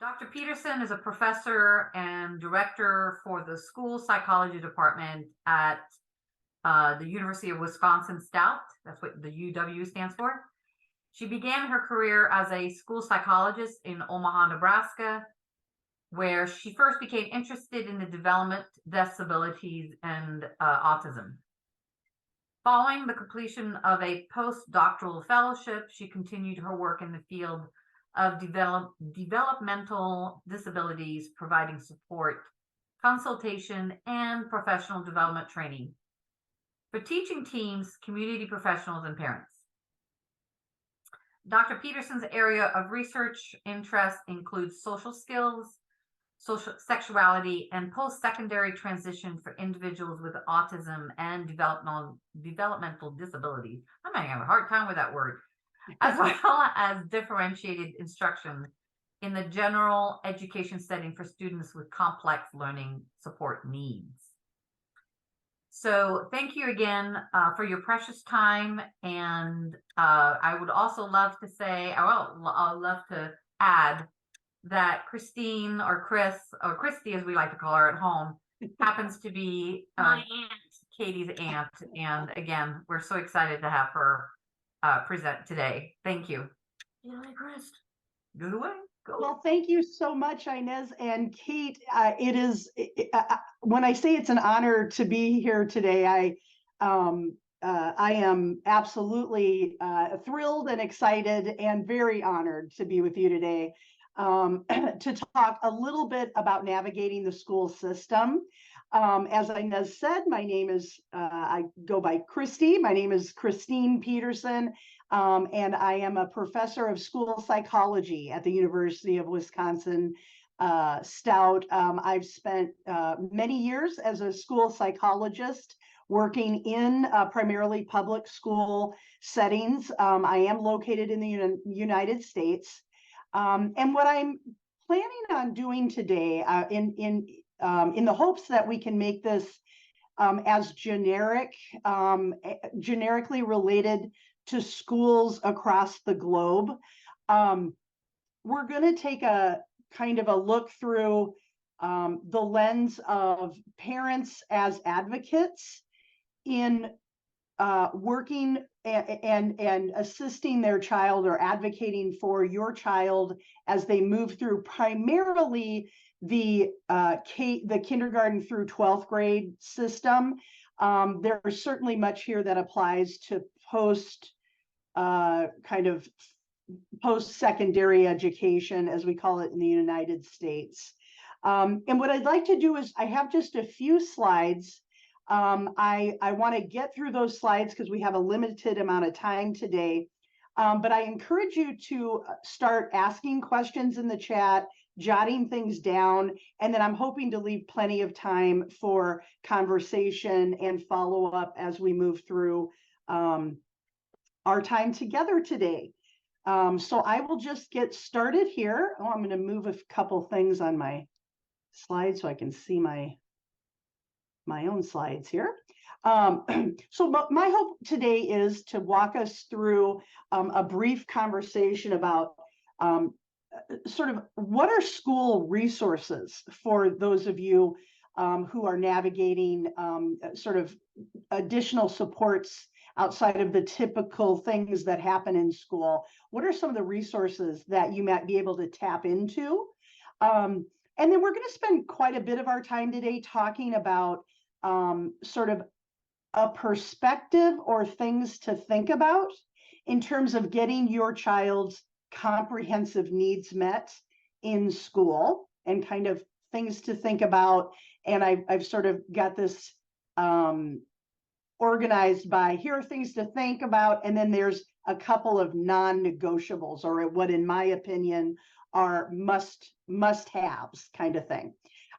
Dr. Peterson is a professor and director for the school psychology department at the University of Wisconsin-Stout. That's what the UW stands for. She began her career as a school psychologist in Omaha, Nebraska, where she first became interested in the development disabilities and autism. Following the completion of a postdoctoral fellowship, she continued her work in the field of developmental disabilities, providing support, consultation, and professional development training for teaching teams, community professionals, and parents. Dr. Peterson's area of research interest includes social skills, social sexuality, and post-secondary transition for individuals with autism and developmental disabilities. I might have a hard time with that word. As well as differentiated instruction in the general education setting for students with complex learning support needs. So thank you again for your precious time. And I would also love to say, I'll love to add that Christine or Chris, or Christy as we like to call her at home, happens to be my aunt. Katie's aunt. And again, we're so excited to have her present today. Thank you. Chris. Good away. Go. Well, thank you so much, Inez and Kate. It is when I say it's an honor to be here today, I am absolutely thrilled and excited and very honored to be with you today to talk a little bit about navigating the school system. As Inez said, my name is, I go by Christy. My name is Christine Peterson, and I am a professor of school psychology at the University of Wisconsin-Stout. I've spent many years as a school psychologist working in primarily public school settings. I am located in the United States. And what I'm planning on doing today in the hopes that we can make this as generically related to schools across the globe. We're going to take a kind of a look through the lens of parents as advocates in working and assisting their child or advocating for your child as they move through primarily the kindergarten through 12th grade system. There's certainly much here that applies to post-secondary education, as we call it in the United States. And what I'd like to do is I have just a few slides. I want to get through those slides because we have a limited amount of time today. But I encourage you to start asking questions in the chat, jotting things down, and then I'm hoping to leave plenty of time for conversation and follow up as we move through our time together today. So I will just get started here. I'm going to move a couple things on my slide so I can see my own slides here. So my hope today is to walk us through a brief conversation about sort of what are school resources for those of you who are navigating sort of additional supports outside of the typical things that happen in school. What are some of the resources that you might be able to tap into? And then we're going to spend quite a bit of our time today talking about sort of a perspective or things to think about in terms of getting your child's comprehensive needs met in school, and kind of things to think about. And I've sort of got this organized by here are things to think about, and then there's a couple of non-negotiables, or what in my opinion are must-haves kind of thing.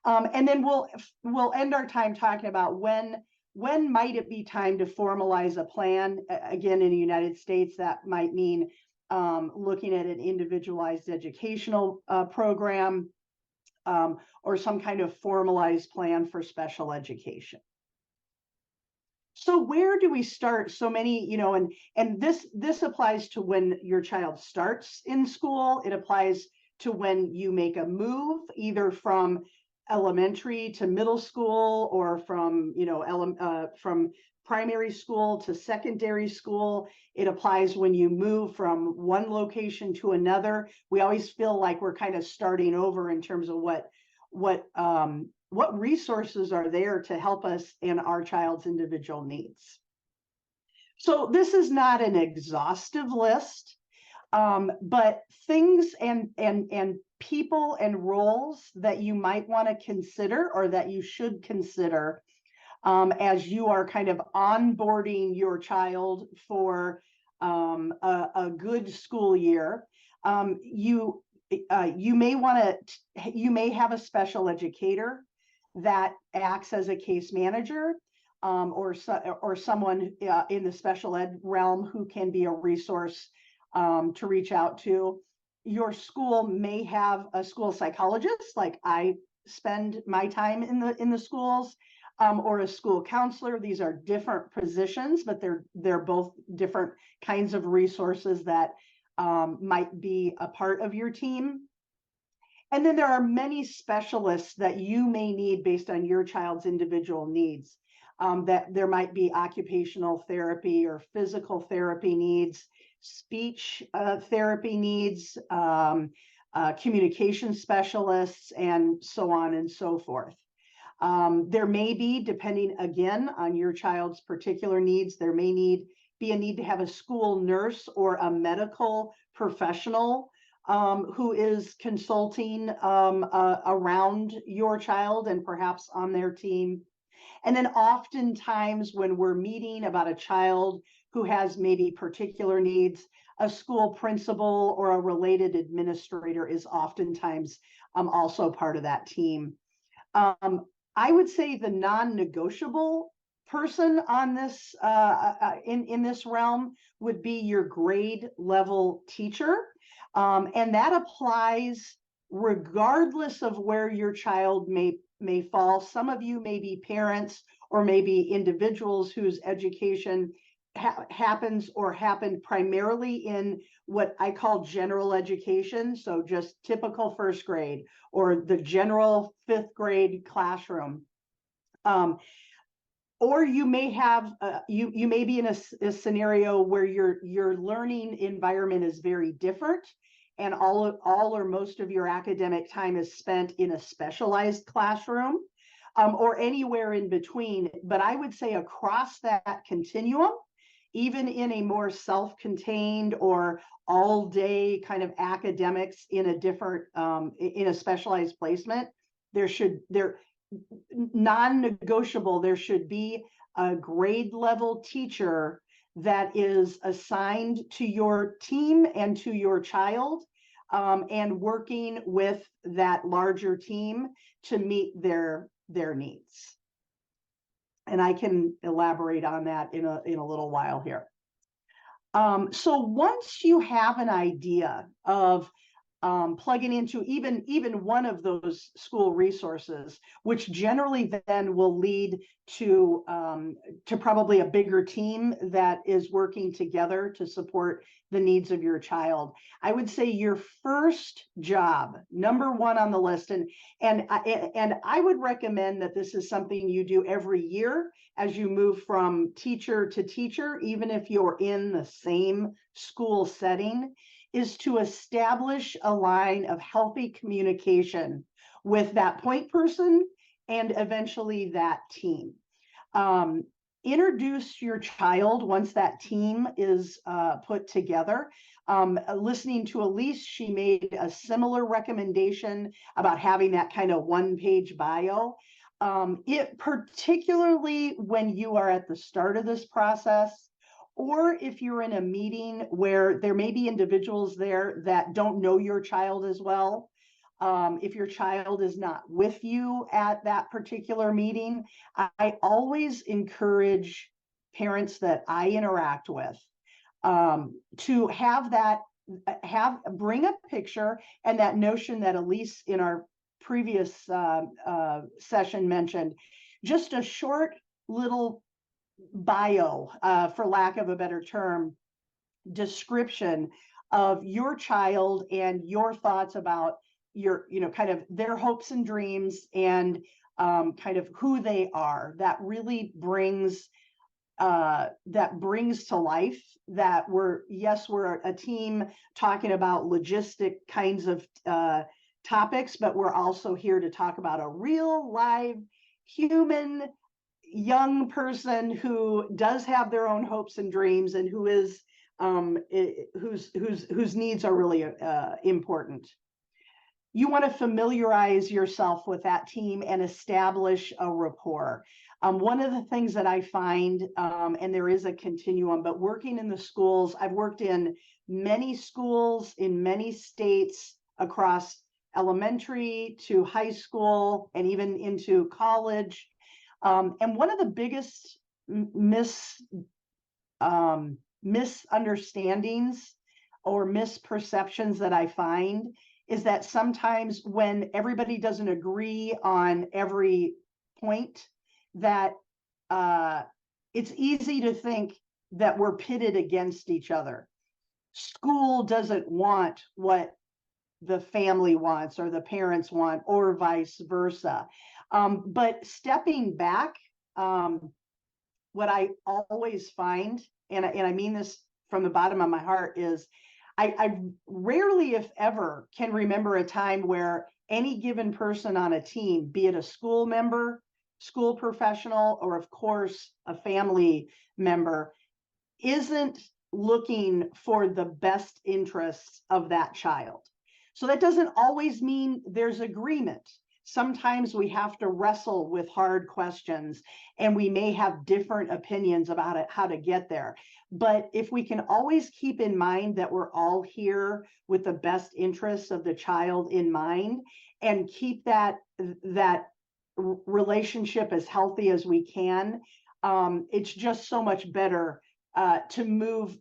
And then we'll end our time talking about when might it be time to formalize a plan. Again, in the United States, that might mean looking at an individualized educational program or some kind of formalized plan for special education. So where do we start? So many, you know, and this applies to when your child starts in school. It applies to when you make a move, either from elementary to middle school, or from, from primary school to secondary school. It applies when you move from one location to another. We always feel like we're kind of starting over in terms of what resources are there to help us in our child's individual needs. So this is not an exhaustive list, but things and people and roles that you might want to consider, or that you should consider, as you are kind of onboarding your child for a good school year. You may have a special educator that acts as a case manager, or someone in the special ed realm who can be a resource to reach out to. Your school may have a school psychologist, like I spend my time in the schools, or a school counselor. These are different positions, but they're both different kinds of resources that might be a part of your team. And then there are many specialists that you may need based on your child's individual needs. That there might be occupational therapy or physical therapy needs, speech therapy needs, communication specialists, and so on and so forth. There may be, depending again on your child's particular needs, there may be a need to have a school nurse or a medical professional who is consulting around your child and perhaps on their team. And then oftentimes when we're meeting about a child who has maybe particular needs, a school principal or a related administrator is oftentimes also part of that team. I would say the non-negotiable person on this in this realm would be your grade level teacher. And that applies regardless of where your child may fall. Some of you may be parents or maybe individuals whose education happens or happened primarily in what I call general education. So just typical first grade or the general fifth grade classroom. Or you may have you may be in a scenario where your learning environment is very different, and all or most of your academic time is spent in a specialized classroom, or anywhere in between. But I would say across that continuum, even in a more self-contained or all-day kind of academics in a different in a specialized placement, non-negotiable, there should be a grade level teacher that is assigned to your team and to your child, and working with that larger team to meet their needs. And I can elaborate on that in a little while here. So once you have an idea of plugging into even one of those school resources, which generally then will lead to probably a bigger team that is working together to support the needs of your child. I would say your first job, number one on the list, and I would recommend that this is something you do every year as you move from teacher to teacher, even if you're in the same school setting, is to establish a line of healthy communication with that point person and eventually that team. Introduce your child once that team is put together. Listening to Elise, she made a similar recommendation about having that kind of one-page bio. It particularly when you are at the start of this process, or if you're in a meeting where there may be individuals there that don't know your child as well. If your child is not with you at that particular meeting, I always encourage parents that I interact with to bring a picture, and that notion that Elise in our previous session mentioned, just a short little bio, for lack of a better term, description of your child and your thoughts about your, kind of their hopes and dreams and kind of who they are. That really brings to life that we're a team talking about logistic kinds of topics, but we're also here to talk about a real live human young person who does have their own hopes and dreams and who is whose needs are really important. You want to familiarize yourself with that team and establish a rapport. One of the things that I find, and there is a continuum, but working in the schools, I've worked in many schools in many states across elementary to high school and even into college. And one of the biggest misunderstandings or misperceptions that I find is that sometimes when everybody doesn't agree on every point, that it's easy to think that we're pitted against each other. School doesn't want what the family wants or the parents want, or vice versa. But stepping back, what I always find, and I mean this from the bottom of my heart, is I rarely, if ever, can remember a time where any given person on a team, be it a school member, school professional, or of course a family member, isn't looking for the best interests of that child. So that doesn't always mean there's agreement. Sometimes we have to wrestle with hard questions and we may have different opinions about it, how to get there. But if we can always keep in mind that we're all here with the best interests of the child in mind and keep that relationship as healthy as we can, it's just so much better to move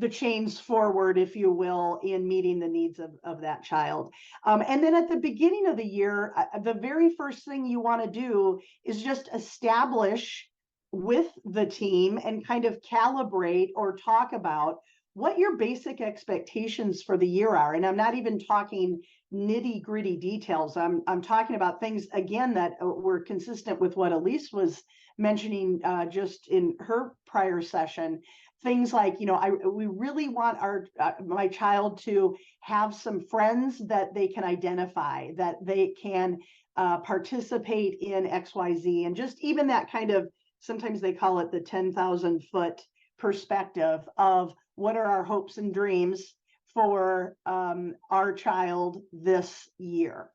the chains forward, if you will, in meeting the needs of that child. And then at the beginning of the year, the very first thing you want to do is just establish with the team and kind of calibrate or talk about what your basic expectations for the year are. And I'm not even talking nitty gritty details. I'm talking about things, again, that were consistent with what Elise was mentioning just in her prior session. Things like, we really want my child to have some friends that they can identify, that they can participate in XYZ, and just even that kind of, sometimes they call it the 10,000 foot perspective of what are our hopes and dreams for our child this year.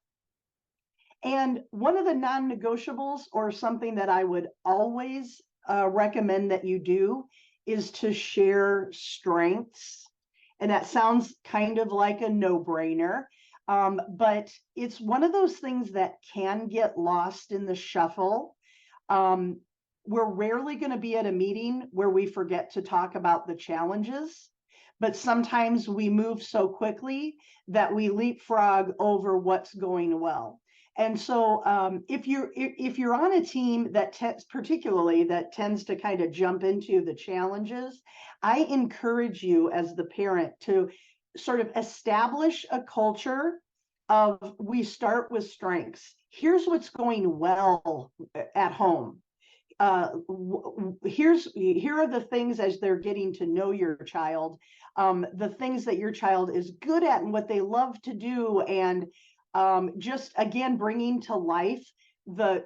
And one of the non-negotiables, or something that I would always recommend that you do, is to share strengths. And that sounds kind of like a no-brainer, but it's one of those things that can get lost in the shuffle. We're rarely going to be at a meeting where we forget to talk about the challenges, but sometimes we move so quickly that we leapfrog over what's going well. And so if you're on a team that particularly that tends to kind of jump into the challenges, I encourage you as the parent to sort of establish a culture of, we start with strengths. Here's what's going well at home. Here are the things, as they're getting to know your child, the things that your child is good at and what they love to do, and just again bringing to life the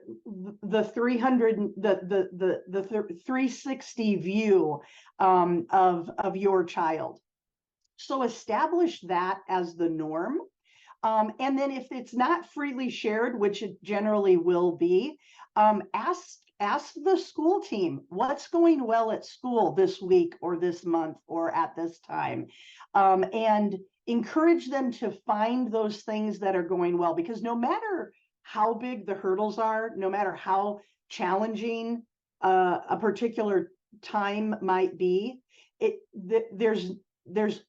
360 view of your child. So establish that as the norm. And then if it's not freely shared, which it generally will be, ask the school team, what's going well at school this week or this month or at this time, and encourage them to find those things that are going well, because no matter how big the hurdles are, no matter how challenging a particular time might be, there's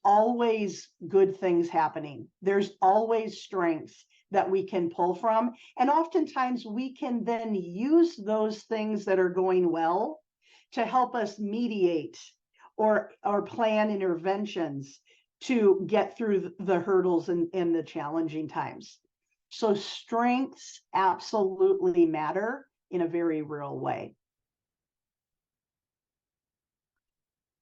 always good things happening. There's always strengths that we can pull from. And oftentimes we can then use those things that are going well to help us mediate or plan interventions to get through the hurdles and the challenging times. So strengths absolutely matter in a very real way.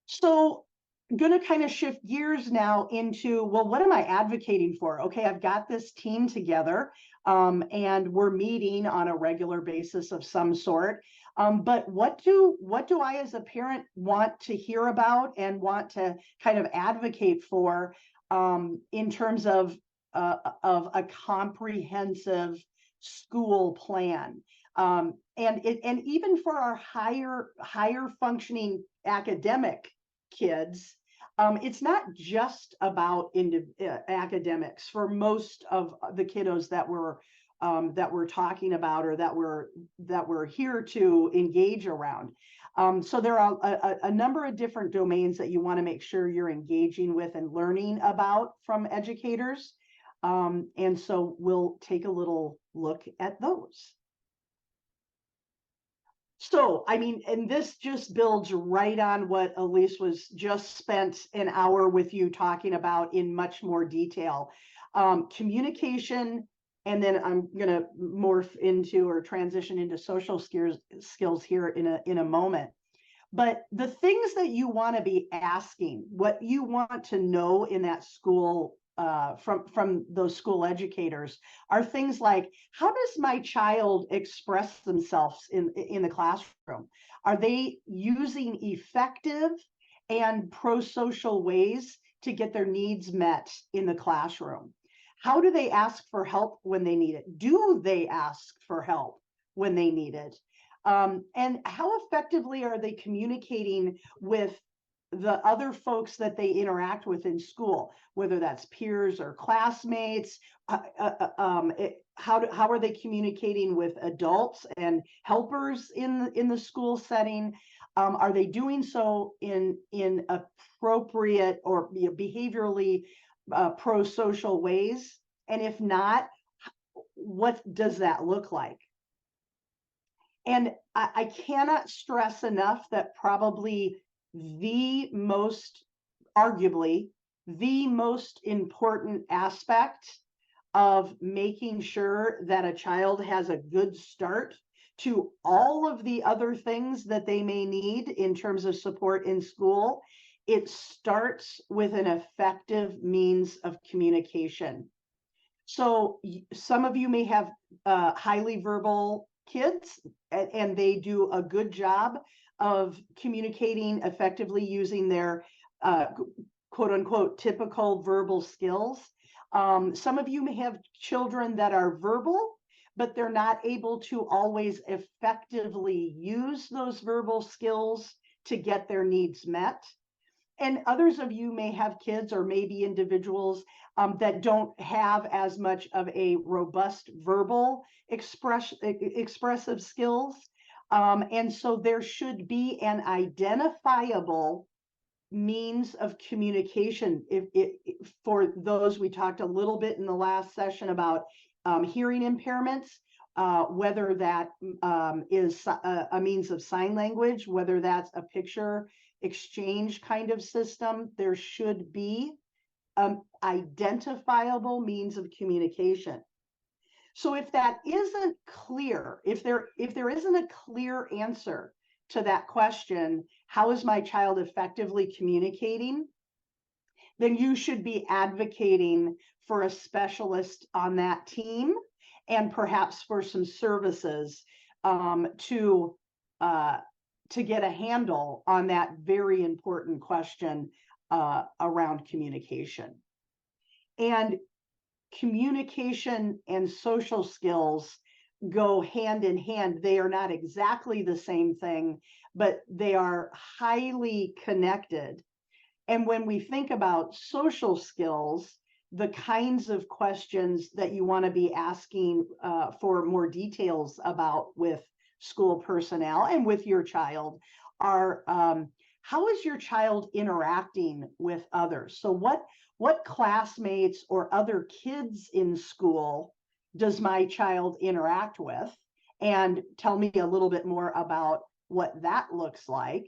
So I'm going to kind of shift gears now into, well, what am I advocating for? Okay, I've got this team together, and we're meeting on a regular basis of some sort. But what do I as a parent want to hear about and want to kind of advocate for in terms of a comprehensive school plan? And even for our higher functioning academic kids, it's not just about academics for most of the kiddos that we're talking about, or that we're here to engage around. So there are a number of different domains that you want to make sure you're engaging with and learning about from educators. And so we'll take a little look at those. So, I mean, and this just builds right on what Elise was just spent an hour with you talking about in much more detail. Communication, and then I'm going to morph into or transition into social skills here in a moment. But the things that you want to be asking, what you want to know in that school from those school educators, are things like, how does my child express themselves in the classroom? Are they using effective and pro-social ways to get their needs met in the classroom? How do they ask for help when they need it? Do they ask for help when they need it? And how effectively are they communicating with the other folks that they interact with in school, whether that's peers or classmates? How are they communicating with adults and helpers in the school setting? Are they doing so in appropriate or behaviorally pro-social ways? And if not, what does that look like? And I cannot stress enough that probably arguably the most important aspect of making sure that a child has a good start to all of the other things that they may need in terms of support in school, it starts with an effective means of communication. So some of you may have highly verbal kids, and they do a good job of communicating effectively using their quote unquote typical verbal skills. Some of you may have children that are verbal, but they're not able to always effectively use those verbal skills to get their needs met. And others of you may have kids or maybe individuals that don't have as much of a robust verbal expressive skills. And so there should be an identifiable means of communication. For those, we talked a little bit in the last session about hearing impairments, whether that is a means of sign language, whether that's a picture exchange kind of system. There should be identifiable means of communication. So if that isn't clear, if there isn't a clear answer to that question, how is my child effectively communicating? Then you should be advocating for a specialist on that team, and perhaps for some services to get a handle on that very important question around communication. And communication and social skills go hand in hand. They are not exactly the same thing, but they are highly connected. And when we think about social skills, the kinds of questions that you want to be asking for more details about with school personnel and with your child are, how is your child interacting with others? So what classmates or other kids in school does my child interact with? And tell me a little bit more about what that looks like.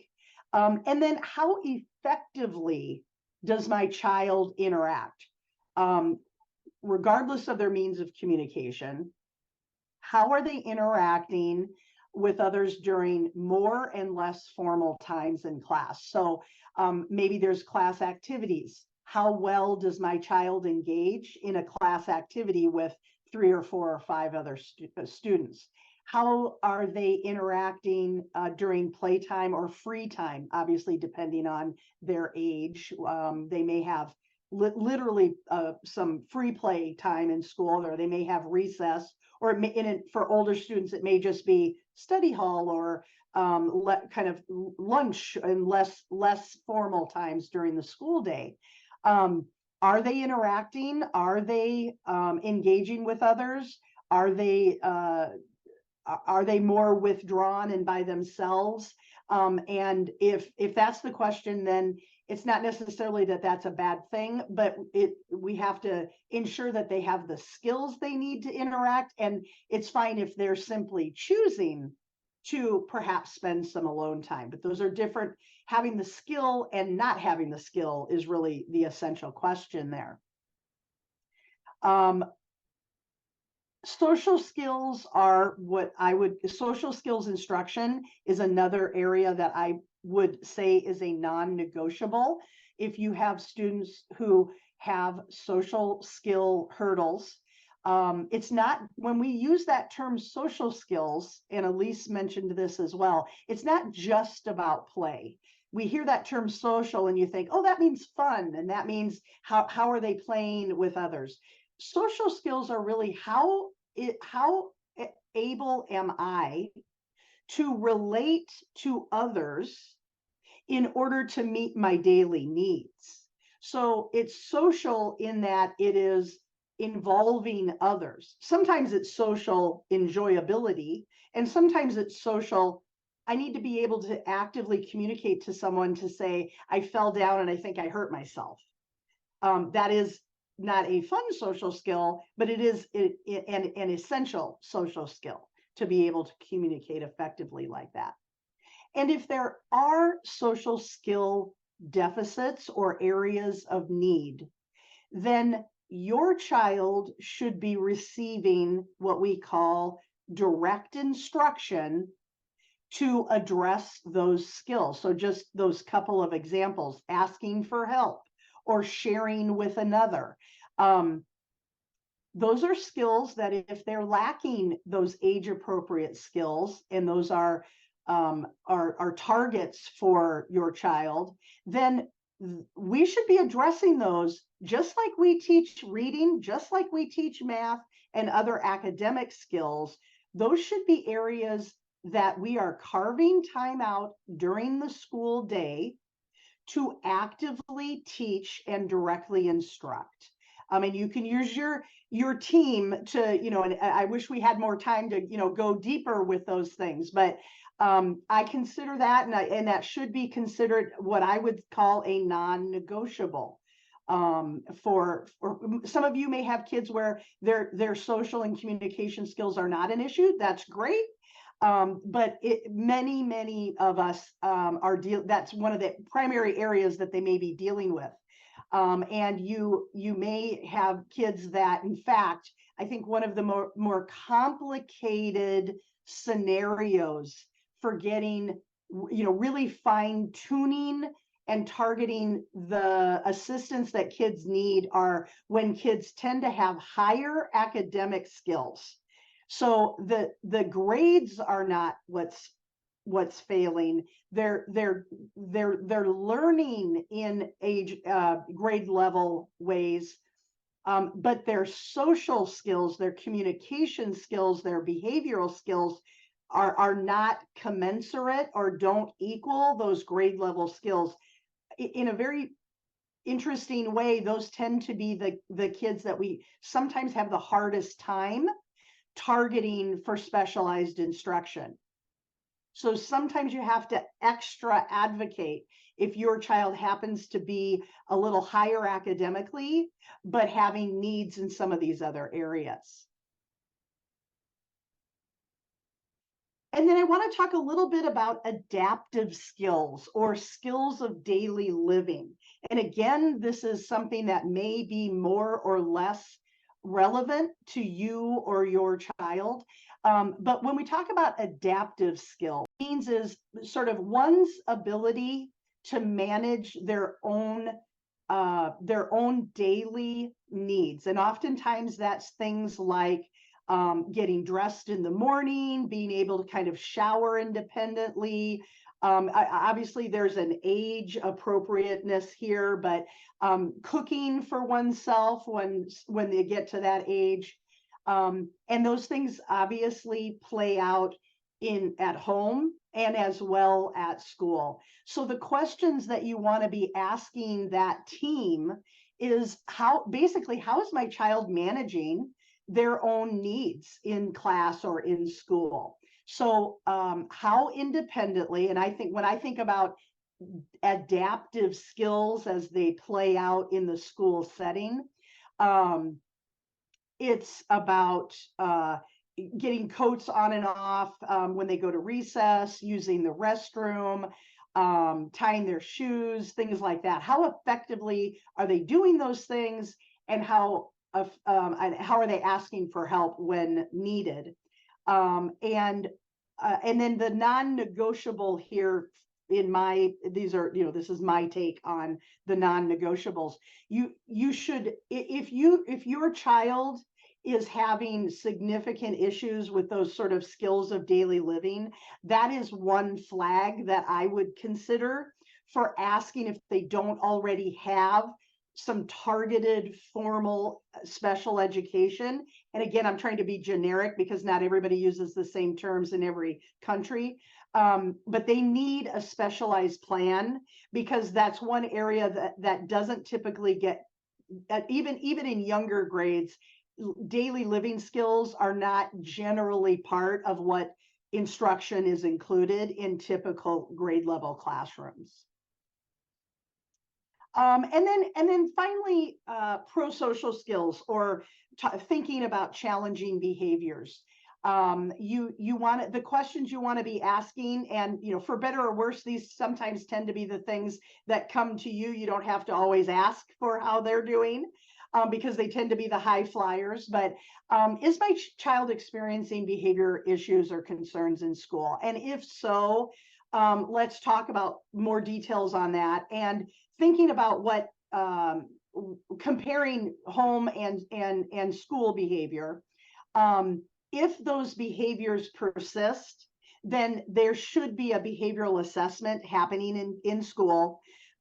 And then how effectively does my child interact? Regardless of their means of communication, how are they interacting with others during more and less formal times in class? So maybe there's class activities. How well does my child engage in a class activity with 3 or 4 or 5 other students? How are they interacting during playtime or free time? Obviously, depending on their age, they may have literally some free play time in school, or they may have recess, or it may, for older students, it may just be study hall or kind of lunch and less formal times during the school day. Are they interacting? Are they engaging with others? Are they more withdrawn and by themselves? And if that's the question, then it's not necessarily that that's a bad thing, but we have to ensure that they have the skills they need to interact. And it's fine if they're simply choosing to perhaps spend some alone time, but those are different. Having the skill and not having the skill is really the essential question there. Social skills are social skills instruction is another area that I would say is a non-negotiable. If you have students who have social skill hurdles, it's not, when we use that term social skills, and Elise mentioned this as well, it's not just about play. We hear that term social and you think, oh, that means fun, and that means how are they playing with others? Social skills are really how able am I to relate to others in order to meet my daily needs. So it's social in that it is involving others. Sometimes it's social enjoyability, and sometimes it's social, I need to be able to actively communicate to someone to say, I fell down and I think I hurt myself. That is not a fun social skill, but it is an essential social skill to be able to communicate effectively like that. And if there are social skill deficits or areas of need, then your child should be receiving what we call direct instruction to address those skills. So just those couple of examples, asking for help or sharing with another. Those are skills that if they're lacking those age-appropriate skills, and those are targets for your child, then we should be addressing those just like we teach reading, just like we teach math and other academic skills. Those should be areas that we are carving time out during the school day to actively teach and directly instruct. I mean, you can use your team to, and I wish we had more time to, go deeper with those things, but I consider that, and that should be considered what I would call a non-negotiable. For some of you may have kids where their social and communication skills are not an issue. That's great. But many of us that's one of the primary areas that they may be dealing with. And you may have kids that, in fact, I think one of the more complicated scenarios for getting, really fine tuning and targeting the assistance that kids need are when kids tend to have higher academic skills. So the grades are not what's failing. They're learning in grade level ways, but their social skills, their communication skills, their behavioral skills are not commensurate or don't equal those grade level skills. In a very interesting way, those tend to be the kids that we sometimes have the hardest time targeting for specialized instruction. So sometimes you have to extra advocate if your child happens to be a little higher academically, but having needs in some of these other areas. And then I want to talk a little bit about adaptive skills or skills of daily living. And again, this is something that may be more or less relevant to you or your child. But when we talk about adaptive skill, means is sort of one's ability to manage their own daily needs. And oftentimes that's things like getting dressed in the morning, being able to kind of shower independently. Obviously, there's an age appropriateness here, but cooking for oneself when they get to that age, and those things obviously play out at home and as well at school. So the questions that you want to be asking that team is how is my child managing their own needs in class or in school? So how independently, and I think when I think about adaptive skills as they play out in the school setting, it's about getting coats on and off when they go to recess, using the restroom, tying their shoes, things like that. How effectively are they doing those things, and how are they asking for help when needed? And then the non-negotiable here this is my take on the non-negotiables. You should, if your child is having significant issues with those sort of skills of daily living, that is one flag that I would consider for asking if they don't already have some targeted formal special education. And again, I'm trying to be generic because not everybody uses the same terms in every country. But they need a specialized plan, because that's one area that doesn't typically get, even in younger grades, daily living skills are not generally part of what instruction is included in typical grade level classrooms. And then finally, pro-social skills, or thinking about challenging behaviors. The questions you want to be asking, and for better or worse, these sometimes tend to be the things that come to you. You don't have to always ask for how they're doing, because they tend to be the high flyers. But is my child experiencing behavior issues or concerns in school? And if so, let's talk about more details on that, and thinking about what comparing home and school behavior. If those behaviors persist, then there should be a behavioral assessment happening in school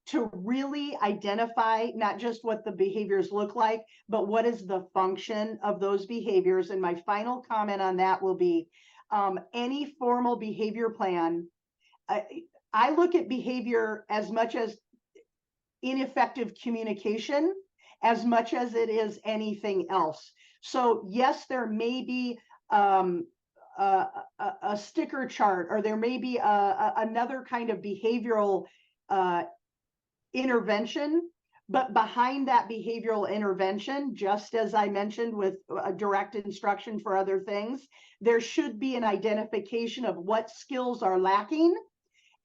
to really identify not just what the behaviors look like, but what is the function of those behaviors. And my final comment on that will be any formal behavior plan. I look at behavior as much as ineffective communication as much as it is anything else. So yes, there may be a sticker chart, or there may be another kind of behavioral intervention, but behind that behavioral intervention, just as I mentioned with direct instruction for other things, there should be an identification of what skills are lacking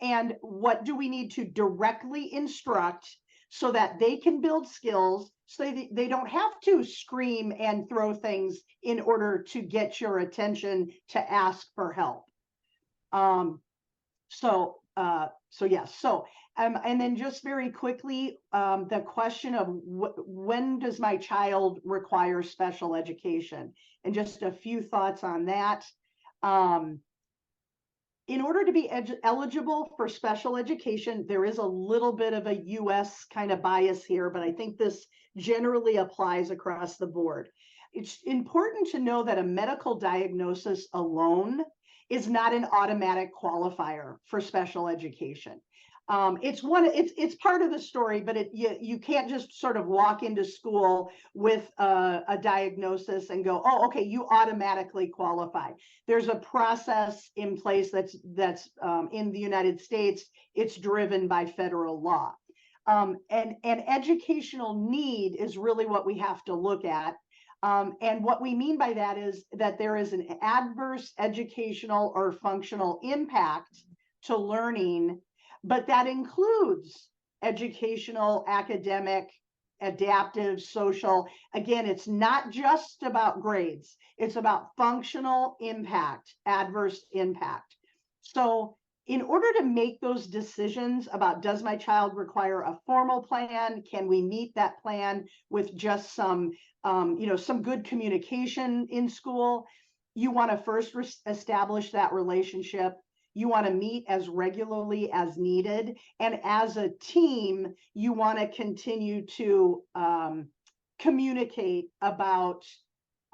and what do we need to directly instruct so that they can build skills, so they don't have to scream and throw things in order to get your attention to ask for help. And then just very quickly, the question of when does my child require special education? And just a few thoughts on that. In order to be eligible for special education, there is a little bit of a US kind of bias here, but I think this generally applies across the board. It's important to know that a medical diagnosis alone is not an automatic qualifier for special education. It's part of the story, but you can't just sort of walk into school with a diagnosis and go, oh, okay, you automatically qualify. There's a process in place that's in the United States. It's driven by federal law, and educational need is really what we have to look at. And what we mean by that is that there is an adverse educational or functional impact to learning, but that includes educational, academic, adaptive, social. Again, it's not just about grades. It's about functional impact, adverse impact. So in order to make those decisions about, does my child require a formal plan? Can we meet that plan with just some, some good communication in school? You want to first establish that relationship. You want to meet as regularly as needed. And as a team, you want to continue to communicate about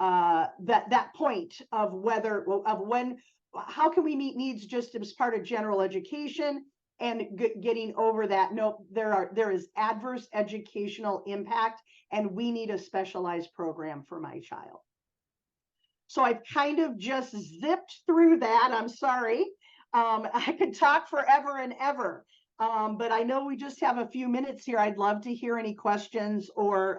that point of when, how can we meet needs just as part of general education, and getting over that. No, there is adverse educational impact, and we need a specialized program for my child. So I've kind of just zipped through that. I'm sorry. I could talk forever and ever, but I know we just have a few minutes here. I'd love to hear any questions or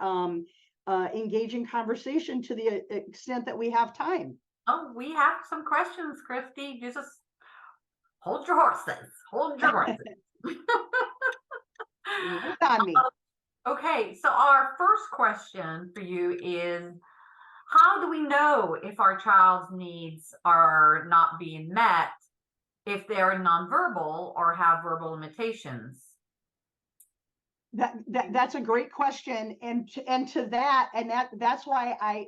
engage in conversation to the extent that we have time. Oh, we have some questions, Christy. You just hold your horses. Hold your horses. Wait on me. Okay, so our first question for you is, how do we know if our child's needs are not being met if they're nonverbal or have verbal limitations? That's a great question, and that's why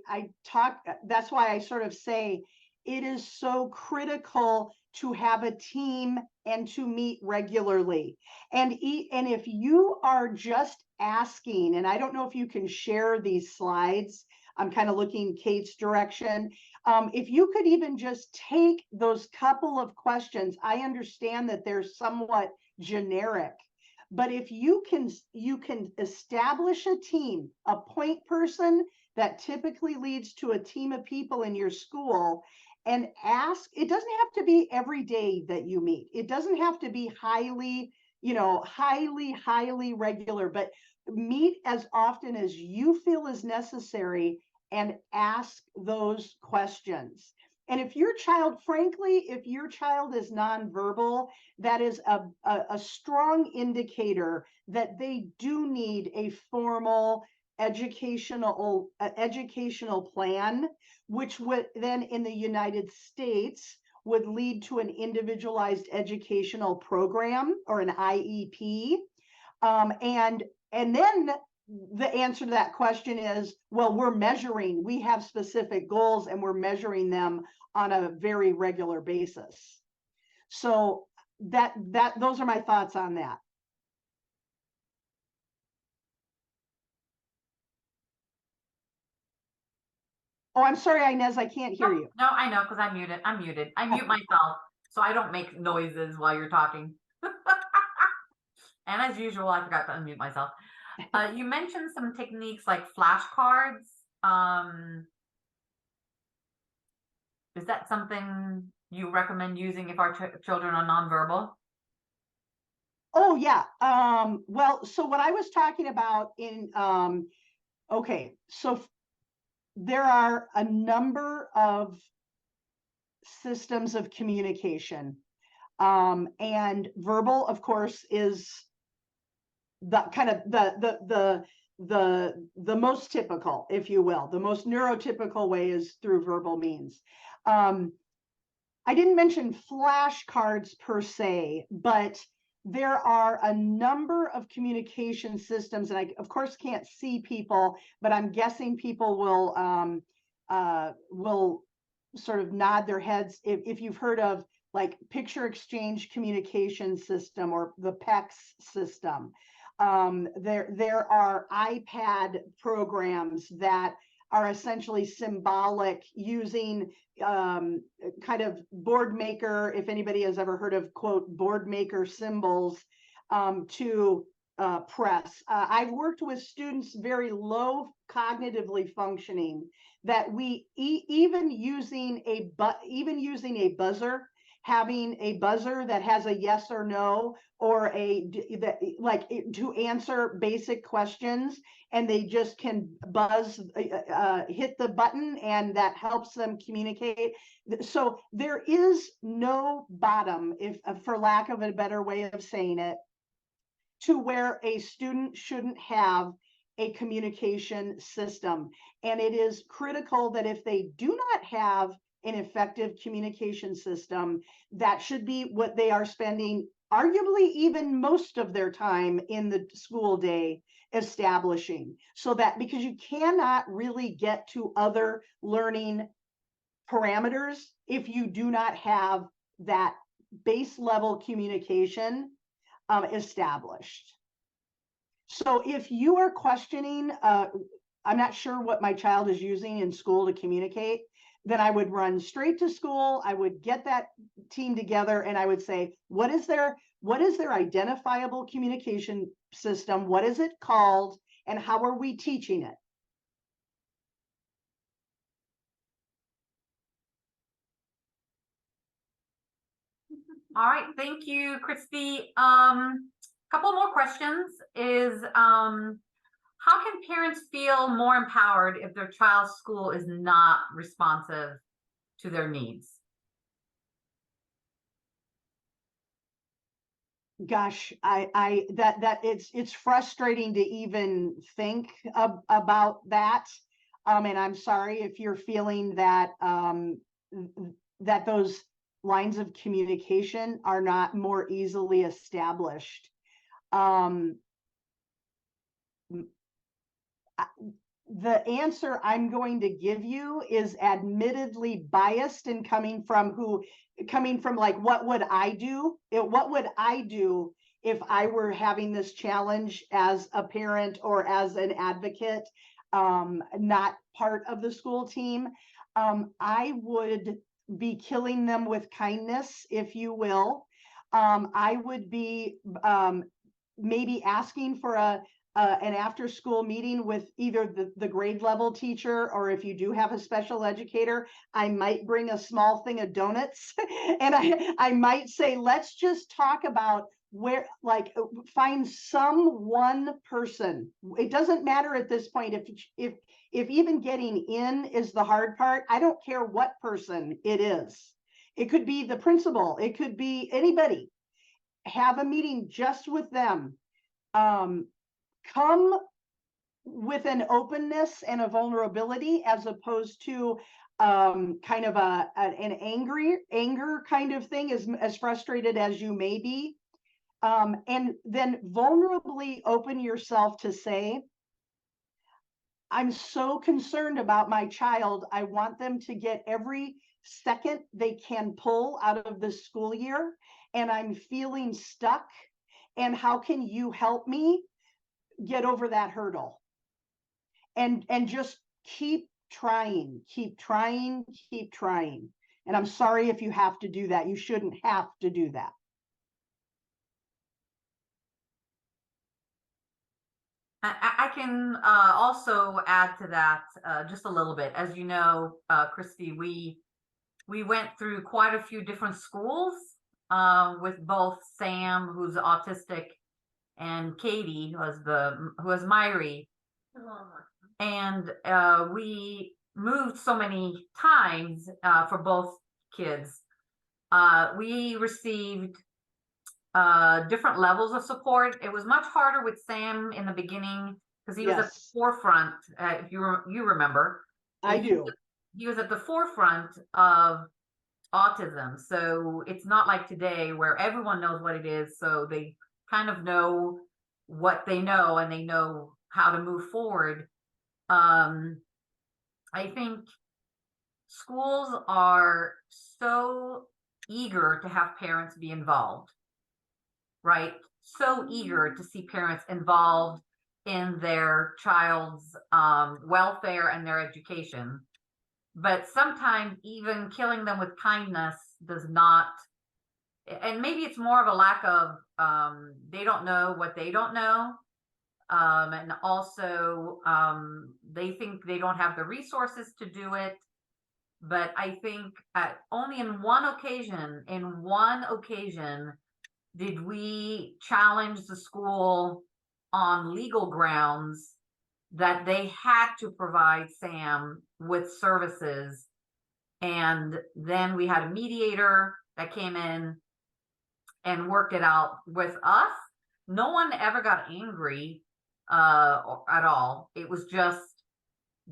that's why I sort of say it is so critical to have a team and to meet regularly. And if you are just asking, and I don't know if you can share these slides, I'm kind of looking Kate's direction. If you could even just take those couple of questions, I understand that they're somewhat generic, but if you can establish a team, a point person that typically leads to a team of people in your school, and ask, it doesn't have to be every day that you meet. It doesn't have to be highly regular, but meet as often as you feel is necessary and ask those questions. And if your child, frankly, if your child is nonverbal, that is a strong indicator that they do need a formal educational plan, which would then in the United States would lead to an individualized educational program or an IEP. And then the answer to that question is, well, we have specific goals and we're measuring them on a very regular basis. So those are my thoughts on that. Oh, I'm sorry, Inez, I can't hear you. No, I know, because I'm muted. I'm muted. I mute myself so I don't make noises while you're talking. And as usual, I forgot to unmute myself. You mentioned some techniques like flashcards. Is that something you recommend using if our children are nonverbal? Oh, yeah. Well, so what I was talking about okay, so there are a number of systems of communication, and verbal, of course, is the kind of the most typical, if you will. The most neurotypical way is through verbal means. I didn't mention flashcards per se, but there are a number of communication systems, and I of course can't see people, but I'm guessing people will sort of nod their heads if you've heard of like picture exchange communication system or the PEX system. There are iPad programs that are essentially symbolic, using kind of board maker, if anybody has ever heard of, quote, board maker symbols to press. I've worked with students very low cognitively functioning that we even using a buzzer having a buzzer that has a yes or no, or to answer basic questions, and they just can hit the button, and that helps them communicate. So there is no bottom, if for lack of a better way of saying it, to where a student shouldn't have a communication system. And it is critical that if they do not have an effective communication system, that should be what they are spending arguably even most of their time in the school day establishing. So that, because you cannot really get to other learning parameters if you do not have that base level communication established. So if you are questioning, I'm not sure what my child is using in school to communicate, then I would run straight to school. I would get that team together and I would say, what is their identifiable communication system? What is it called? And how are we teaching it? All right, thank you, Christy. Couple more questions is, how can parents feel more empowered if their child's school is not responsive to their needs? Gosh, it's frustrating to even think about that. And I'm sorry if you're feeling that that those lines of communication are not more easily established. The answer I'm going to give you is admittedly biased and coming from like, what would I do? What would I do if I were having this challenge as a parent or as an advocate, not part of the school team? I would be killing them with kindness, if you will. I would be maybe asking for an after school meeting with either the grade level teacher, or if you do have a special educator, I might bring a small thing of donuts and I might say, let's just talk about where, like, find some one person. It doesn't matter at this point if even getting in is the hard part. I don't care what person it is. It could be the principal, it could be anybody. Have a meeting just with them. Come with an openness and a vulnerability, as opposed to kind of an anger kind of thing, as frustrated as you may be. And then vulnerably open yourself to say, I'm so concerned about my child. I want them to get every second they can pull out of the school year, and I'm feeling stuck. And how can you help me get over that hurdle? And just keep trying. And I'm sorry if you have to do that. You shouldn't have to do that. I can also add to that just a little bit. As you know, Christy, we went through quite a few different schools with both Sam, who's autistic, and Katie, who has Myhre. And we moved so many times for both kids. We received different levels of support. It was much harder with Sam in the beginning because he was at the forefront. If you remember, I do. He was at the forefront of autism. So it's not like today where everyone knows what it is. So they kind of know what they know and they know how to move forward. I think schools are so eager to have parents be involved, right? So eager to see parents involved in their child's welfare and their education. But sometimes even killing them with kindness does not, and maybe it's more of a lack of, they don't know what they don't know. And also they think they don't have the resources to do it. But I think only in one occasion, did we challenge the school on legal grounds that they had to provide Sam with services. And then we had a mediator that came in and worked it out with us. No one ever got angry at all. It was just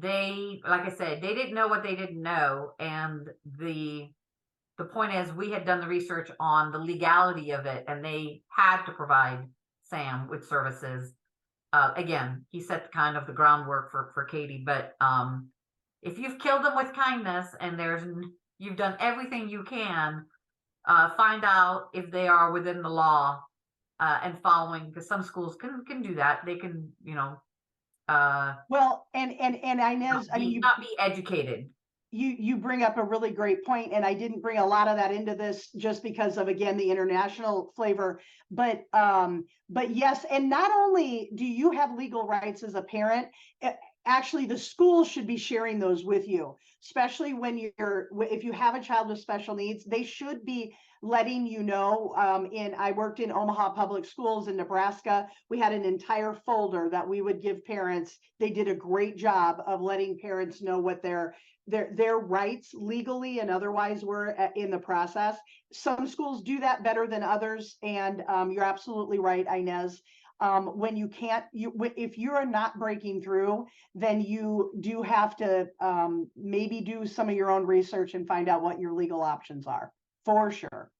like I said, they didn't know what they didn't know. And the point is, we had done the research on the legality of it, and they had to provide Sam with services. Again, he set kind of the groundwork for Katie, but if you've killed them with kindness and you've done everything you can, find out if they are within the law and following, because some schools can do that. They can, Well, and Inez, I mean, not be educated. You bring up a really great point, and I didn't bring a lot of that into this just because of, again, the international flavor, but yes, and not only do you have legal rights as a parent, actually the school should be sharing those with you, especially when if you have a child with special needs. They should be letting you know. I worked in Omaha Public Schools in Nebraska. We had an entire folder that we would give parents. They did a great job of letting parents know what their rights legally and otherwise were in the process. Some schools do that better than others, and you're absolutely right, Inez. When you can't, if you're not breaking through, then you do have to maybe do some of your own research and find out what your legal options are, for sure.